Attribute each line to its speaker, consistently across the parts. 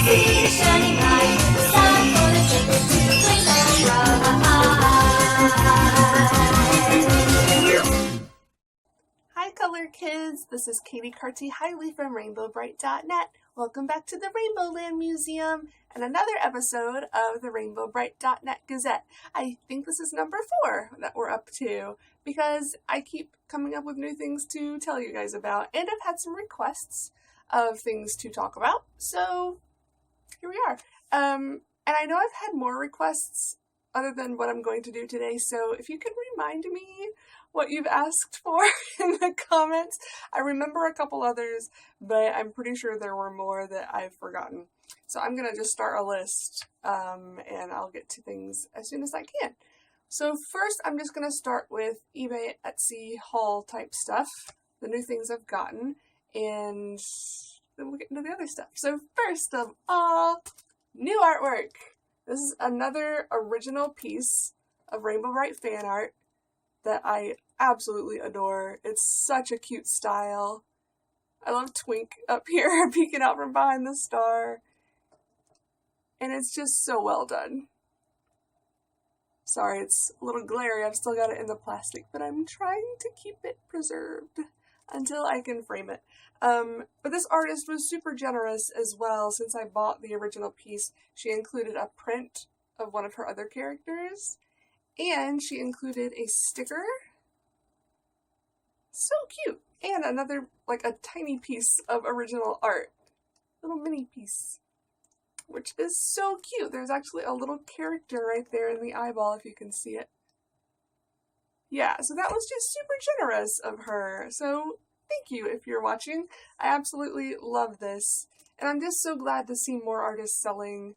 Speaker 1: feet are shining bright. It's time for the children to play and ride.
Speaker 2: Hi Color Kids, this is Katie Carty Hiley from RainbowBrite.net. Welcome back to the Rainbow Land Museum and another episode of the RainbowBrite.net Gazette. I think this is number 4 that we're up to because I keep coming up with new things to tell you guys about, and I've had some requests of things to talk about, so here we are. And I know I've had more requests other than what I'm going to do today, so if you could remind me what you've asked for in the comments. I remember a couple others, but I'm pretty sure there were more that I've forgotten. So I'm going to just start a list, and I'll get to things as soon as I can. So first, I'm just going to start with eBay, Etsy, haul type stuff, the new things I've gotten, and then we'll get into the other stuff. So first of all, new artwork. This is another original piece of Rainbow Brite fan art that I absolutely adore. It's such a cute style. I love Twink up here peeking out from behind the star. And it's just so well done. Sorry, it's a little glary. I've still got it in the plastic, but I'm trying to keep it preserved until I can frame it. But this artist was super generous as well. Since I bought the original piece, she included a print of one of her other characters. And she included a sticker. So cute. And another, like a tiny piece of original art. Little mini piece. Which is so cute. There's actually a little character right there in the eyeball if you can see it. Yeah, so that was just super generous of her. So thank you if you're watching. I absolutely love this. And I'm just so glad to see more artists selling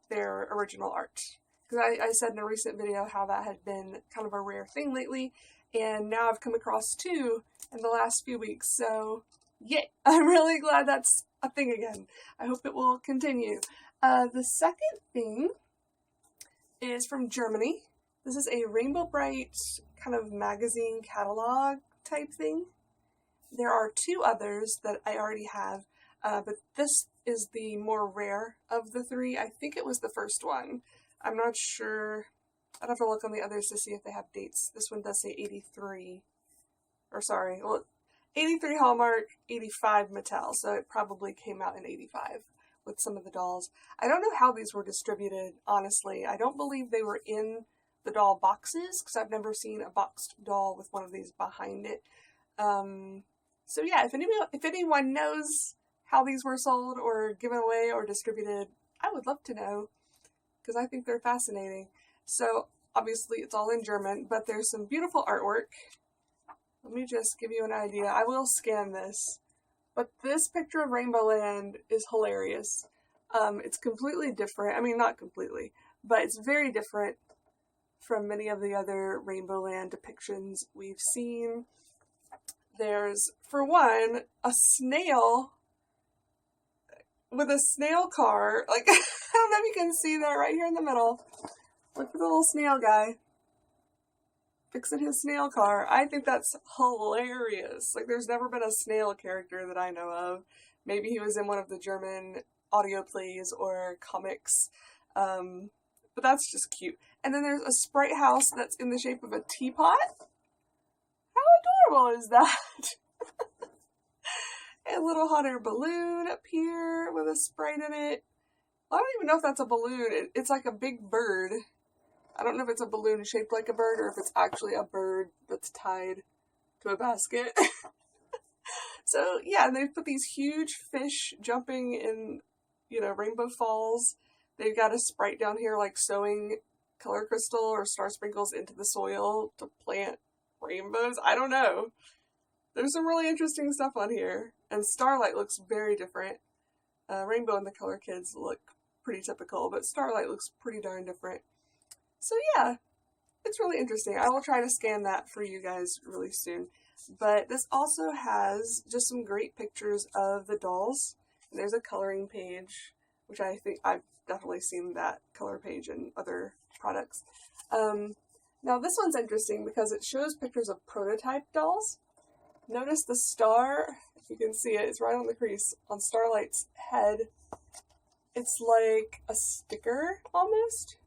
Speaker 2: their original art. Because I said in a recent video how that had been kind of a rare thing lately, and now I've come across 2 in the last few weeks, so yay! I'm really glad that's a thing again. I hope it will continue. The second thing is from Germany. This is a Rainbow Brite kind of magazine catalog type thing. There are 2 others that I already have, but this is the more rare of the 3. I think it was the first one. I'm not sure. I'd have to look on the others to see if they have dates. This one does say 83. Or sorry, well, 83 Hallmark, 85 Mattel, so it probably came out in 85 with some of the dolls. I don't know how these were distributed, honestly. I don't believe they were in the doll boxes, because I've never seen a boxed doll with one of these behind it. So yeah, if anyone knows how these were sold or given away or distributed, I would love to know, because I think they're fascinating. So obviously it's all in German, but there's some beautiful artwork. Let me just give you an idea. I will scan this. But this picture of Rainbow Land is hilarious. It's completely different. I mean, not completely, but it's very different from many of the other Rainbow Land depictions we've seen. There's, for one, a snail with a snail car. Like, I don't know if you can see that right here in the middle. Look for the little snail guy fixing his snail car. I think that's hilarious. Like, there's never been a snail character that I know of. Maybe he was in one of the German audio plays or comics. But that's just cute. And then there's a sprite house that's in the shape of a teapot. How adorable is that? A little hot air balloon up here with a sprite in it. I don't even know if that's a balloon. It's like a big bird. I don't know if it's a balloon shaped like a bird or if it's actually a bird that's tied to a basket. So yeah, they've put these huge fish jumping in, Rainbow Falls. They've got a sprite down here like sewing color crystal or star sprinkles into the soil to plant rainbows. I don't know. There's some really interesting stuff on here. And Starlight looks very different. Rainbow and the Color Kids look pretty typical, but Starlight looks pretty darn different. So yeah, it's really interesting. I will try to scan that for you guys really soon. But this also has just some great pictures of the dolls. And there's a coloring page, which I think I've definitely seen that color page in other products. Now this one's interesting because it shows pictures of prototype dolls. Notice the star, if you can see it, it's right on the crease on Starlight's head. It's like a sticker almost,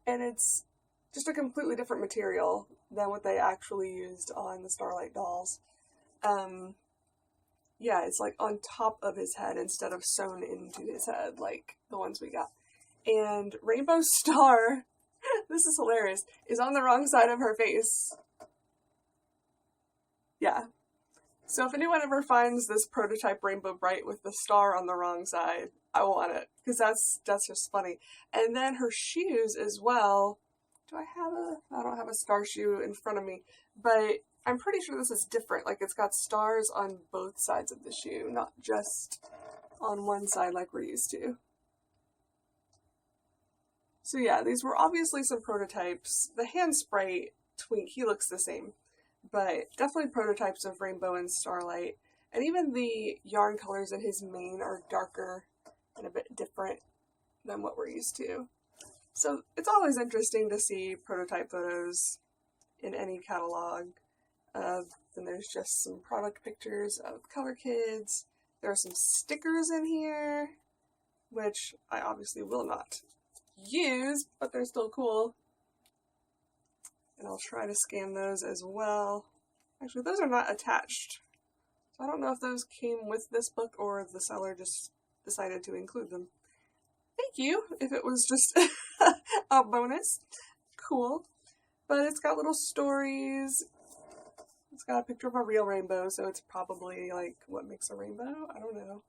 Speaker 2: and it's just a completely different material than what they actually used on the Starlight dolls. Yeah, it's like on top of his head instead of sewn into his head like the ones we got. And Rainbow Star, this is hilarious, is on the wrong side of her face. Yeah. So if anyone ever finds this prototype Rainbow Brite with the star on the wrong side, I want it, because that's just funny. And then her shoes as well. I don't have a star shoe in front of me, but I'm pretty sure this is different. Like, it's got stars on both sides of the shoe, not just on one side like we're used to. So yeah, these were obviously some prototypes. The hand sprite Twink, he looks the same, but definitely prototypes of Rainbow and Starlight. And even the yarn colors in his mane are darker and a bit different than what we're used to. So it's always interesting to see prototype photos in any catalog. Then there's just some product pictures of Color Kids. There are some stickers in here, which I obviously will not use, but they're still cool. And I'll try to scan those as well. Actually, those are not attached. So I don't know if those came with this book or the seller just decided to include them. Thank you, if it was just a bonus. Cool. But it's got little stories. It's got a picture of a real rainbow, so it's probably like what makes a rainbow? I don't know.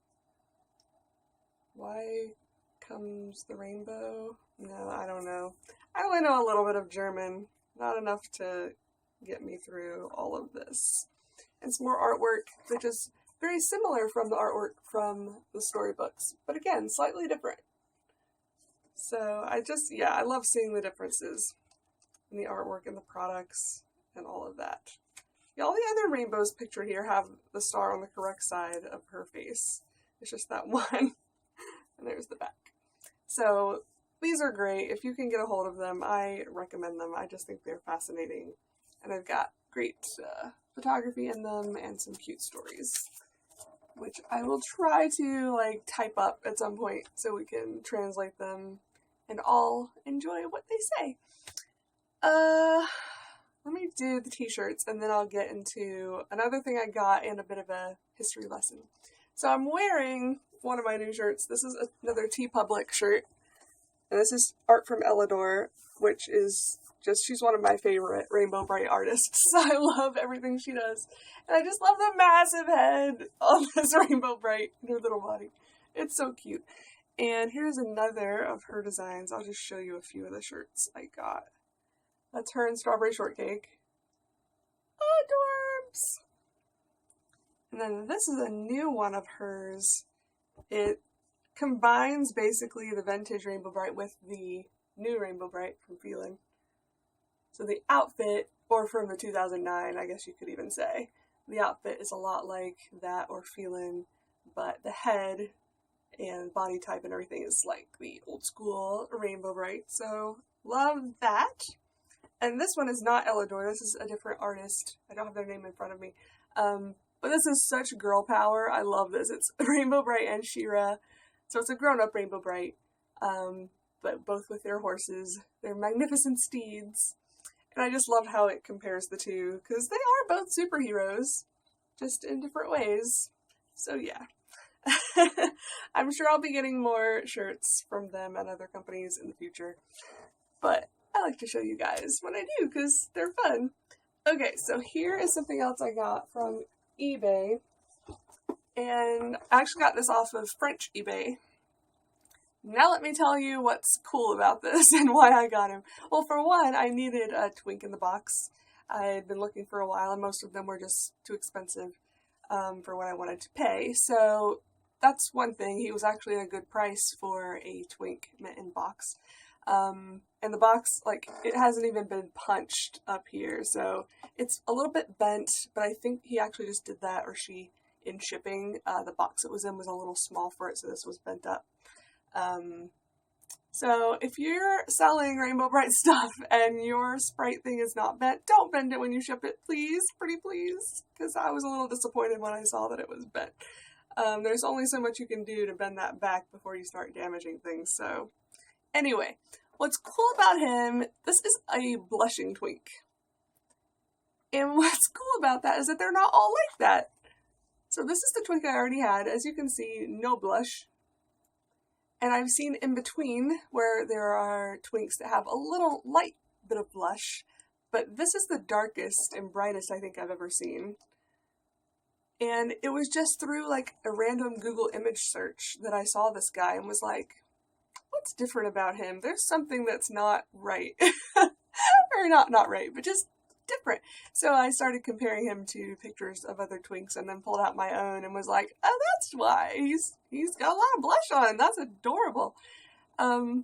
Speaker 2: Why comes the rainbow? No, I don't know. I only know a little bit of German. Not enough to get me through all of this. And some more artwork, which is very similar from the artwork from the storybooks, but again, slightly different. So I love seeing the differences in the artwork and the products and all of that. Yeah, all the other rainbows pictured here have the star on the correct side of her face. It's just that one. And there's the back. So these are great. If you can get a hold of them, I recommend them. I just think they're fascinating. And they've got great photography in them and some cute stories, which I will try to type up at some point so we can translate them and all enjoy what they say. Let me do the t-shirts and then I'll get into another thing I got and a bit of a history lesson. So I'm wearing one of my new shirts. This is another TeePublic shirt. And this is art from Elidor, which is she's one of my favorite Rainbow Brite artists. I love everything she does. And I just love the massive head on this Rainbow Brite in her little body. It's so cute. And here's another of her designs. I'll just show you a few of the shirts I got. That's her in Strawberry Shortcake. Adorbs! And then this is a new one of hers. It combines basically the vintage Rainbow Brite with the new Rainbow Brite from Feelin'. So the outfit, or from the 2009, I guess you could even say, the outfit is a lot like that or Feelin', but the head and body type and everything is like the old school Rainbow Brite. So love that. And this one is not Elidor. This is a different artist. I don't have their name in front of me. But this is such girl power. I love this. It's Rainbow Brite and She-Ra. So it's a grown-up Rainbow Brite, but both with their horses. They're magnificent steeds. And I just love how it compares the two, because they are both superheroes, just in different ways. So yeah. I'm sure I'll be getting more shirts from them and other companies in the future. But I like to show you guys when I do, because they're fun. Okay, so here is something else I got from eBay. And I actually got this off of French eBay. Now let me tell you what's cool about this and why I got him. Well, for one, I needed a Twink in the box. I had been looking for a while, and most of them were just too expensive for what I wanted to pay. So that's one thing. He was actually a good price for a Twink mitten box. And the box, it hasn't even been punched up here, so it's a little bit bent, but I think he actually just did that, or she, in shipping. The box it was in was a little small for it, so this was bent up. So if you're selling Rainbow Brite stuff and your Sprite thing is not bent, don't bend it when you ship it, please, pretty please, because I was a little disappointed when I saw that it was bent. There's only so much you can do to bend that back before you start damaging things, so. Anyway, what's cool about him, this is a blushing twink. And what's cool about that is that they're not all like that. So this is the twink I already had. As you can see, no blush. And I've seen in between where there are twinks that have a little light bit of blush, but this is the darkest and brightest I think I've ever seen. And it was just through like a random Google image search that I saw this guy and was like, what's different about him? There's something that's not right. Or not right, but just different. So I started comparing him to pictures of other twinks and then pulled out my own and was like, oh, that's why. He's got a lot of blush on him. That's adorable.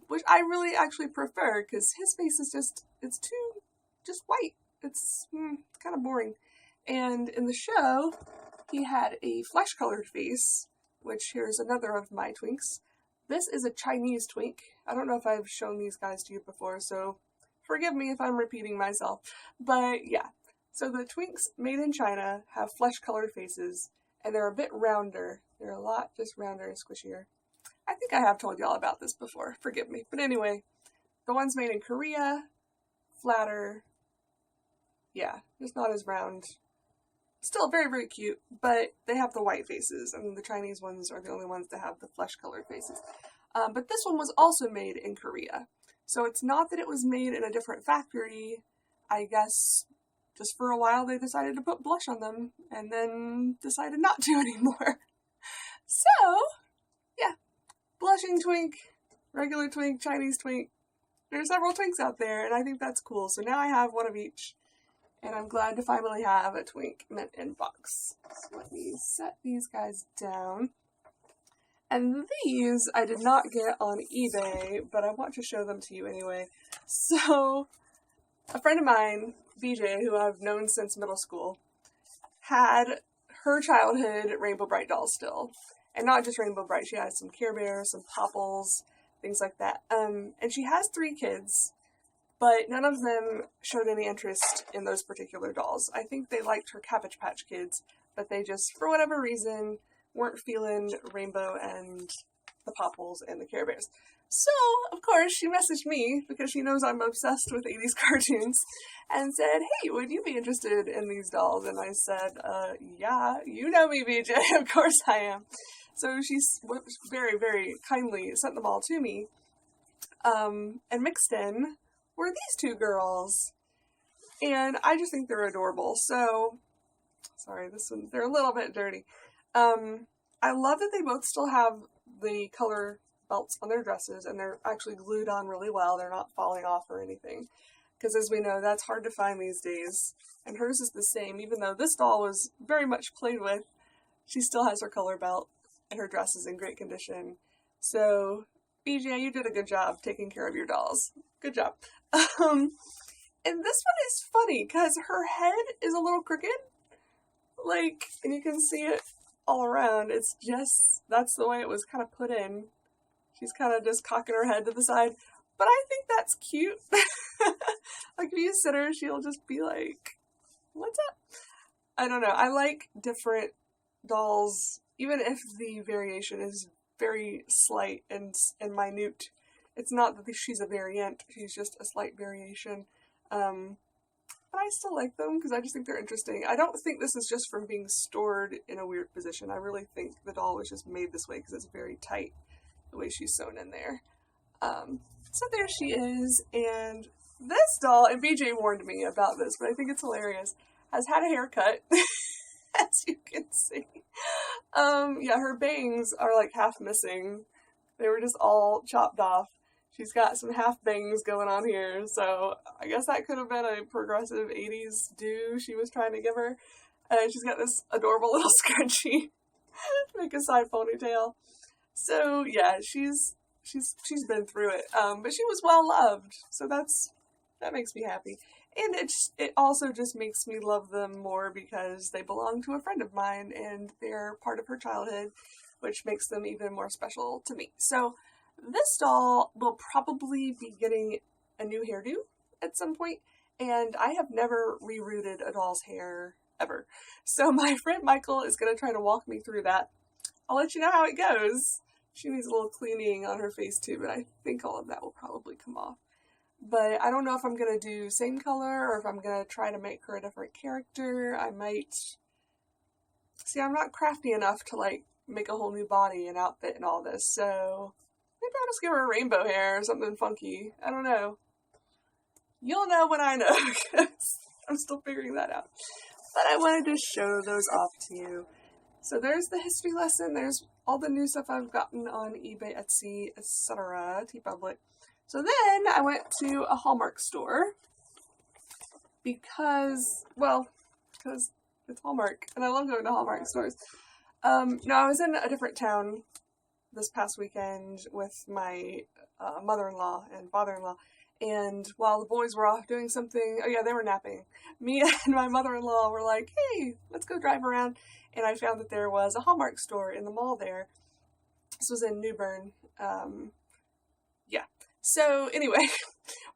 Speaker 2: Which I really actually prefer because his face is it's too just white. It's kind of boring. And in the show, he had a flesh-colored face, which here's another of my twinks. This is a Chinese twink. I don't know if I've shown these guys to you before, so forgive me if I'm repeating myself. But yeah, so the twinks made in China have flesh-colored faces, and they're a bit rounder. They're a lot just rounder and squishier. I think I have told y'all about this before. Forgive me. But anyway, the ones made in Korea, flatter. Yeah, just not as round. Still very, very cute, but they have the white faces, and the Chinese ones are the only ones that have the flesh-colored faces. But this one was also made in Korea. So it's not that it was made in a different factory. I guess just for a while they decided to put blush on them, and then decided not to anymore. So, yeah. Blushing twink, regular twink, Chinese twink. There are several twinks out there, and I think that's cool. So now I have one of each. And I'm glad to finally have a twink mint in box. So let me set these guys down. And these I did not get on eBay, but I want to show them to you anyway. So, a friend of mine, BJ, who I've known since middle school, had her childhood Rainbow Brite dolls still. And not just Rainbow Brite, she had some Care Bears, some Popples, things like that. And she has 3 kids. But none of them showed any interest in those particular dolls. I think they liked her Cabbage Patch Kids, but they just, for whatever reason, weren't feeling Rainbow and the Popples and the Care Bears. So, of course, she messaged me, because she knows I'm obsessed with 80s cartoons, and said, hey, would you be interested in these dolls? And I said, yeah, you know me, BJ, of course I am. So she very, very kindly sent them all to me, and mixed in were these 2 girls, and I just think they're adorable. So, sorry, they're a little bit dirty. I love that they both still have the color belts on their dresses, and they're actually glued on really well. They're not falling off or anything, because as we know, that's hard to find these days. And hers is the same, even though this doll was very much played with. She still has her color belt, and her dress is in great condition. So, BJ, you did a good job taking care of your dolls. Good job. And this one is funny because her head is a little crooked. Like, and you can see it all around. It's just, that's the way it was kind of put in. She's kind of just cocking her head to the side. But I think that's cute. Like, if you sit her, she'll just be like, what's up? I don't know. I like different dolls, even if the variation is very slight and minute. It's not that she's a variant, she's just a slight variation. But I still like them because I just think they're interesting. I don't think this is just from being stored in a weird position. I really think the doll was just made this way because it's very tight, the way she's sewn in there. So there she is, and this doll, and BJ warned me about this, but I think it's hilarious, has had a haircut, as you can see. Yeah, her bangs are like half missing. They were just all chopped off. She's got some half bangs going on here, so I guess that could have been a progressive 80s do she was trying to give her. She's got this adorable little scrunchie to make a side ponytail. So yeah, she's been through it, but she was well loved, so that makes me happy. And it also just makes me love them more because they belong to a friend of mine and they're part of her childhood, which makes them even more special to me. So this doll will probably be getting a new hairdo at some point, and I have never rerooted a doll's hair ever. So my friend Michael is going to try to walk me through that. I'll let you know how it goes. She needs a little cleaning on her face too, but I think all of that will probably come off. But I don't know if I'm going to do same color or if I'm going to try to make her a different character. I might... See, I'm not crafty enough to, like, make a whole new body and outfit and all this, so maybe I'll just give her rainbow hair or something funky. I don't know. You'll know when I know, because I'm still figuring that out. But I wanted to show those off to you. So there's the history lesson. There's all the new stuff I've gotten on eBay, Etsy, etc., TeePublic. So then I went to a Hallmark store because it's Hallmark, and I love going to Hallmark stores. No, I was in a different town this past weekend with my mother-in-law and father-in-law, and while the boys were off doing something, oh yeah, they were napping, me and my mother-in-law were like, hey, let's go drive around, and I found that there was a Hallmark store in the mall there. This was in New Bern. Yeah. So anyway,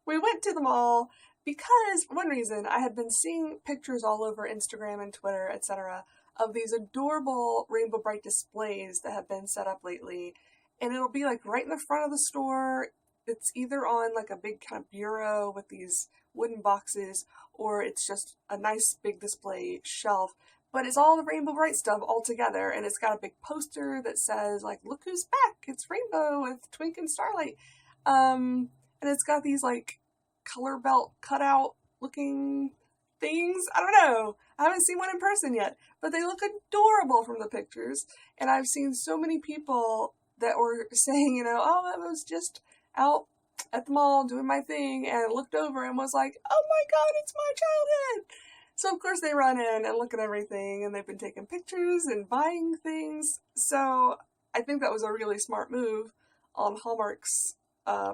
Speaker 2: we went to the mall because, one reason, I had been seeing pictures all over Instagram and Twitter, etc., of these adorable Rainbow Brite displays that have been set up lately. And it'll be like right in the front of the store. It's either on like a big kind of bureau with these wooden boxes, or it's just a nice big display shelf. But it's all the Rainbow Brite stuff all together, and it's got a big poster that says, like, look who's back, it's Rainbow with Twink and Starlight. And it's got these, like, color belt cutout looking things. I don't know. I haven't seen one in person yet, but they look adorable from the pictures. And I've seen so many people that were saying, you know, oh, I was just out at the mall doing my thing and looked over and was like, oh my God, it's my childhood. So of course they run in and look at everything, and they've been taking pictures and buying things. So I think that was a really smart move on Hallmark's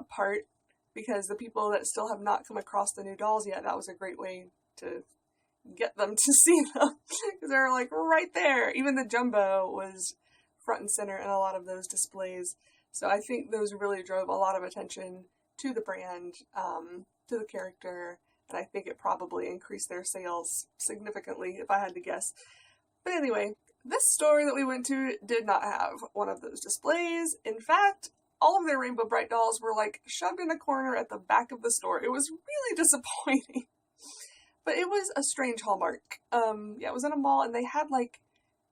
Speaker 2: part, because the people that still have not come across the new dolls yet, that was a great way to get them to see them, because they're like right there. Even the jumbo was front and center in a lot of those displays. So I think those really drove a lot of attention to the brand, to the character, and I think it probably increased their sales significantly, if I had to guess. But anyway, this store that we went to did not have one of those displays. In fact, all of their Rainbow Brite dolls were like shoved in a corner at the back of the store. It was really disappointing. But it was a strange Hallmark. Yeah, it was in a mall, and they had like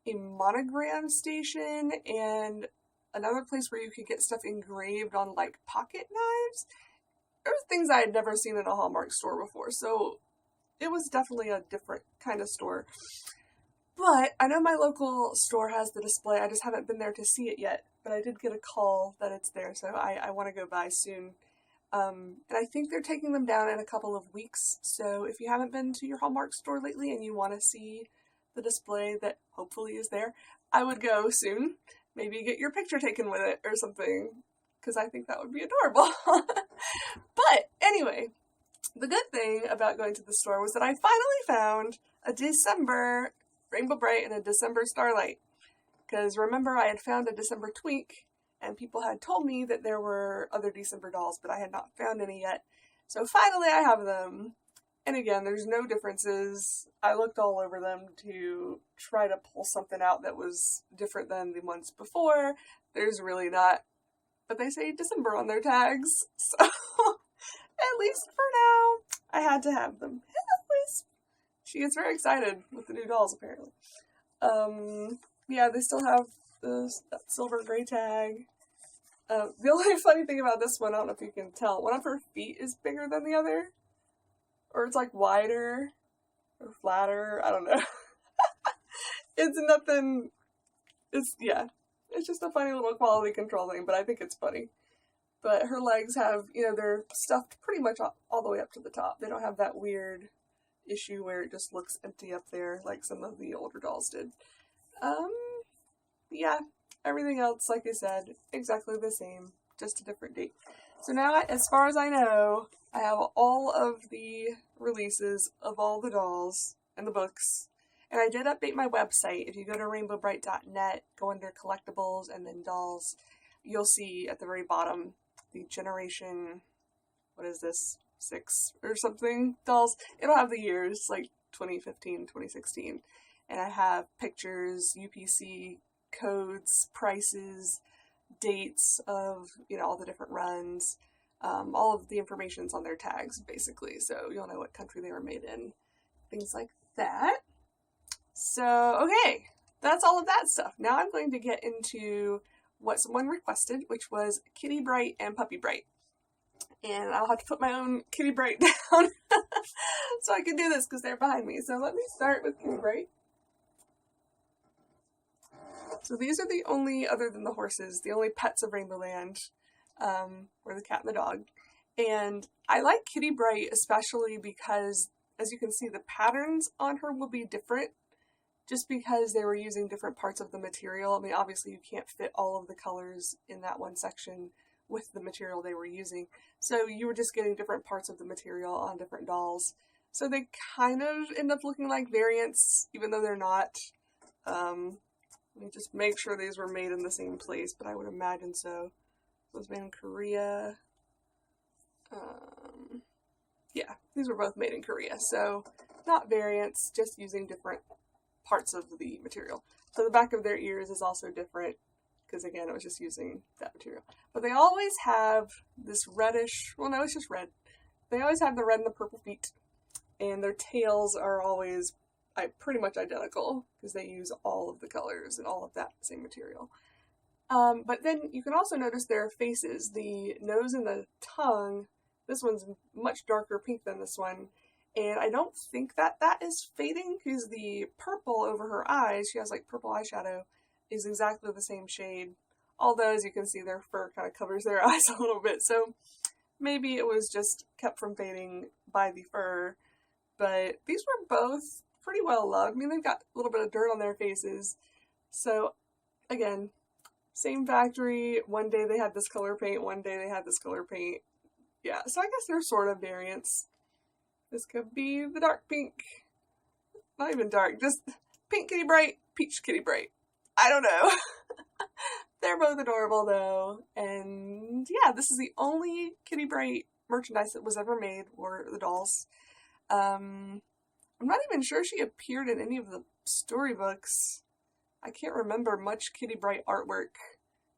Speaker 2: a monogram station and another place where you could get stuff engraved on like pocket knives. There were things I had never seen in a Hallmark store before, so it was definitely a different kind of store. But I know my local store has the display. I just haven't been there to see it yet, but I did get a call that it's there, so I want to go by soon. And I think they're taking them down in a couple of weeks, so if you haven't been to your Hallmark store lately and you want to see the display that hopefully is there, I would go soon. Maybe get your picture taken with it or something, because I think that would be adorable. But anyway, the good thing about going to the store was that I finally found a December Rainbow Brite and a December Starlight. Because remember, I had found a December Twink, and people had told me that there were other December dolls, but I had not found any yet. So finally I have them. And again, there's no differences. I looked all over them to try to pull something out that was different than the ones before. There's really not. But they say December on their tags, so at least for now, I had to have them. At least she gets very excited with the new dolls, apparently. Yeah, they still have that silver gray tag. The only funny thing about this one, I don't know if you can tell, one of her feet is bigger than the other. Or it's like wider, or flatter, I don't know. It's nothing, yeah. It's just a funny little quality control thing, but I think it's funny. But her legs have, you know, they're stuffed pretty much all the way up to the top. They don't have that weird issue where it just looks empty up there like some of the older dolls did. Yeah, everything else, like I said, exactly the same, just a different date. So now, as far as I know, I have all of the releases of all the dolls and the books. And I did update my website. If you go to rainbowbrite.net, go under collectibles and then dolls, you'll see at the very bottom the generation, what is this, 6 or something dolls. It'll have the years, like 2015, 2016. And I have pictures, UPC codes, prices, dates of, you know, all the different runs. All of the information's on their tags, basically, so you'll know what country they were made in. Things like that. So, okay, that's all of that stuff. Now I'm going to get into what someone requested, which was Kitty Brite and Puppy Brite. And I'll have to put my own Kitty Brite down so I can do this because they're behind me. So let me start with Kitty Brite. So these are the only, other than the horses, the only pets of Rainbow Land, were the cat and the dog. And I like Kitty Brite especially because, as you can see, the patterns on her will be different just because they were using different parts of the material. I mean, obviously you can't fit all of the colors in that one section with the material they were using. So you were just getting different parts of the material on different dolls. So they kind of end up looking like variants, even though they're not. Let me just make sure these were made in the same place, but I would imagine so. It was made in Korea. Yeah, these were both made in Korea. So not variants, just using different parts of the material. So the back of their ears is also different because, again, it was just using that material. But they always have this reddish, well, no, it's just red. They always have the red and the purple feet, and their tails are always pretty much identical because they use all of the colors and all of that same material. But then you can also notice their faces, the nose and the tongue. This one's much darker pink than this one. And I don't think that that is fading because the purple over her eyes, she has like purple eyeshadow, is exactly the same shade. Although, as you can see, their fur kind of covers their eyes a little bit. So maybe it was just kept from fading by the fur. But these were both pretty well loved. I mean, they've got a little bit of dirt on their faces. So, again, same factory. One day they had this color paint, one day they had this color paint. Yeah, so I guess they're sort of variants. This could be the dark pink. Not even dark, just pink Kitty Brite, peach Kitty Brite. I don't know. They're both adorable though. And yeah, this is the only Kitty Brite merchandise that was ever made, or the dolls. I'm not even sure she appeared in any of the storybooks. I can't remember much Kitty Brite artwork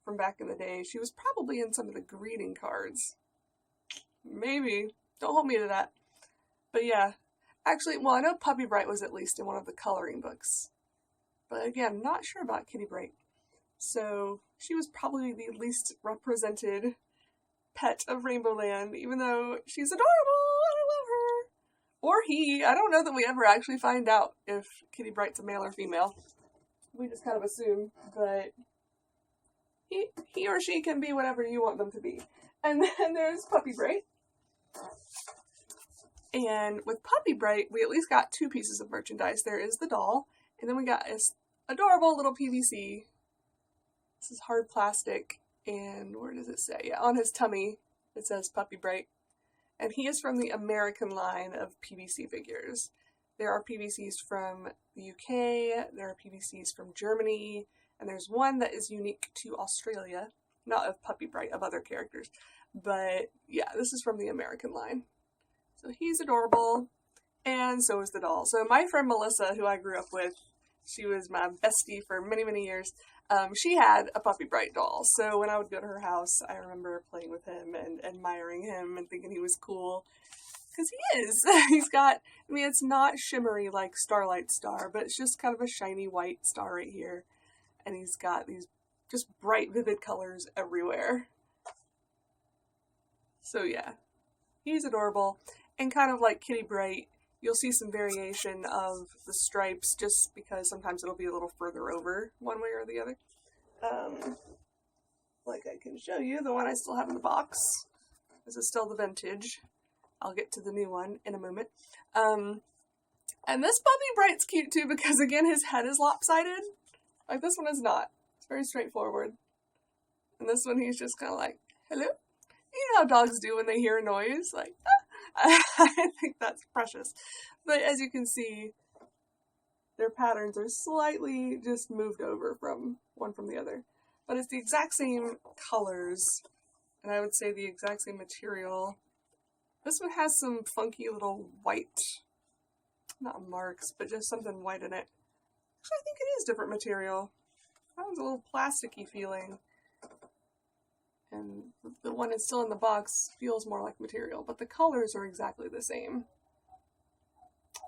Speaker 2: from back in the day. She was probably in some of the greeting cards. Maybe. Don't hold me to that. But yeah. Actually, well, I know Puppy Brite was at least in one of the coloring books. But again, not sure about Kitty Brite. So, she was probably the least represented pet of Rainbow Land, even though she's adorable and I love her. Or he. I don't know that we ever actually find out if Kitty Brite's a male or female. We just kind of assume, but he or she can be whatever you want them to be. And then there's Puppy Brite. And with Puppy Brite, we at least got two pieces of merchandise. There is the doll, and then we got this adorable little PVC. This is hard plastic, and where does it say? Yeah, on his tummy it says Puppy Brite. And he is from the American line of PVC figures. There are PVCs from the UK, there are PVCs from Germany, and there's one that is unique to Australia. Not of Puppy Brite, of other characters. But yeah, this is from the American line. So he's adorable, and so is the doll. So my friend Melissa, who I grew up with, she was my bestie for many, many years. She had a Puppy Brite doll. So when I would go to her house, I remember playing with him and admiring him and thinking he was cool. Because he is. He's got, I mean, it's not shimmery like Starlight Star, but it's just kind of a shiny white star right here. And he's got these just bright, vivid colors everywhere. So yeah, he's adorable. And kind of like Kitty Brite, you'll see some variation of the stripes just because sometimes it'll be a little further over one way or the other. Like I can show you, the one I still have in the box. This is still the vintage. I'll get to the new one in a moment. And this Puppy Brite's cute too because, again, his head is lopsided. Like, this one is not. It's very straightforward. And this one, he's just kind of like, hello? You know how dogs do when they hear a noise? Like, ah. I think that's precious. But as you can see, their patterns are slightly just moved over from one from the other. But it's the exact same colors, and I would say the exact same material. This one has some funky little white, not marks, but just something white in it. Actually, I think it is different material. That one's a little plasticky feeling. And the one that's still in the box feels more like material, but the colors are exactly the same.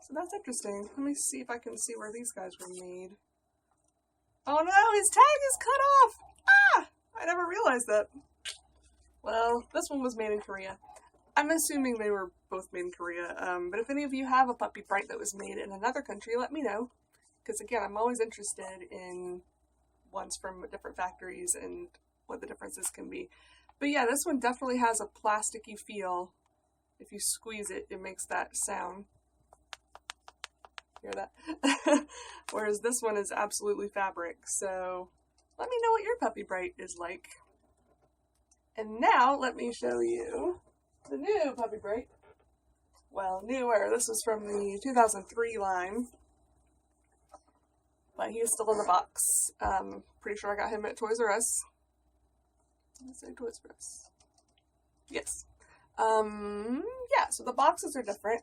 Speaker 2: So that's interesting. Let me see if I can see where these guys were made. Oh no, his tag is cut off! Ah! I never realized that. Well, this one was made in Korea. I'm assuming they were both made in Korea, but if any of you have a puppy Brite that was made in another country, let me know. Because again, I'm always interested in ones from different factories and what the differences can be. But yeah, this one definitely has a plasticky feel. If you squeeze it, it makes that sound. Hear that? Whereas this one is absolutely fabric. So let me know what your puppy Brite is like. And now let me show you the new puppy Brite. Well, newer. This is from the 2003 line. But he is still in the box. Pretty sure I got him at Toys R Us. Let's say Toys R Us. Yes. Yeah, so the boxes are different.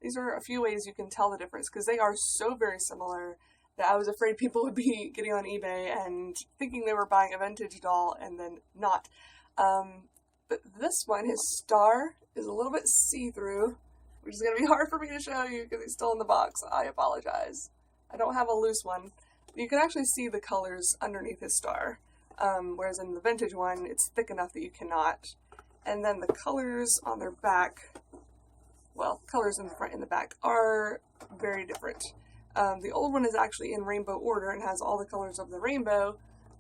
Speaker 2: These are a few ways you can tell the difference because they are so very similar that I was afraid people would be getting on eBay and thinking they were buying a vintage doll and then not. But this one, his star is a little bit see-through, which is going to be hard for me to show you because he's still in the box. I apologize. I don't have a loose one. You can actually see the colors underneath his star, whereas in the vintage one, it's thick enough that you cannot. And then the colors on their back, well, colors in the front and the back are very different. The old one is actually in rainbow order and has all the colors of the rainbow.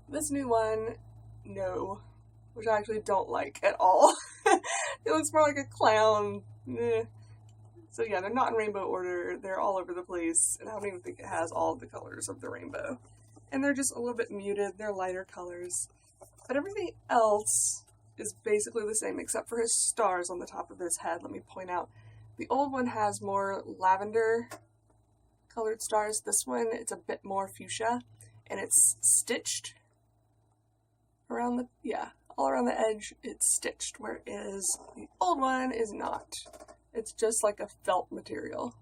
Speaker 2: This new one, no, which I actually don't like at all. It looks more like a clown. So yeah, they're not in rainbow order. They're all over the place, and I don't even think it has all of the colors of the rainbow. And they're just a little bit muted. They're lighter colors. But everything else is basically the same, except for his stars on the top of his head. Let me point out. The old one has more lavender colored stars. This one, it's a bit more fuchsia, and it's stitched around the, yeah, all around the edge. It's stitched, whereas the old one is not. It's just like a felt material.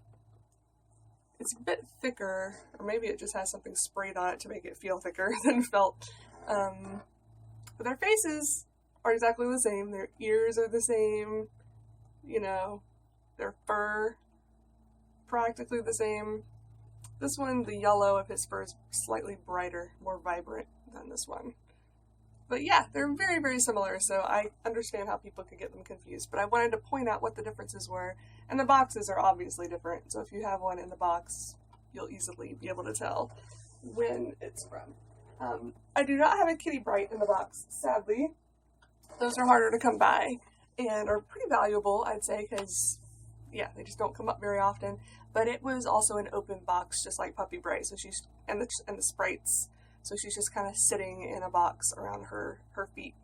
Speaker 2: It's a bit thicker, or maybe it just has something sprayed on it to make it feel thicker than felt. But their faces are exactly the same. Their ears are the same. You know, their fur, practically the same. This one, the yellow of his fur is slightly brighter, more vibrant than this one. But yeah, they're very, very similar, so I understand how people could get them confused. But I wanted to point out what the differences were, and the boxes are obviously different. So if you have one in the box, you'll easily be able to tell when it's from. I do not have a kitty Brite in the box, sadly. Those are harder to come by and are pretty valuable, I'd say, because, yeah, they just don't come up very often. But it was also an open box, just like Puppy Brite, so she's and the sprites. So she's just kind of sitting in a box around her feet.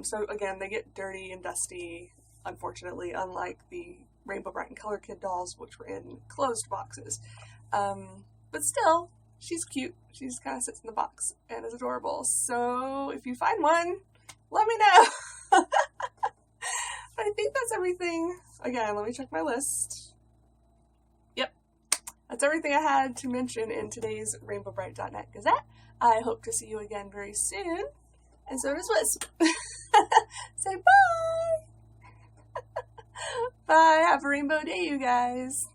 Speaker 2: So again, they get dirty and dusty, unfortunately, unlike the Rainbow Brite and Color Kid dolls, which were in closed boxes. But still, she's cute. She just kind of sits in the box and is adorable. So if you find one, let me know. But I think that's everything. Again, let me check my list. Yep. That's everything I had to mention in today's RainbowBrite.net Gazette. I hope to see you again very soon. And so does Wisp. Say bye! Bye. Have a rainbow day, you guys.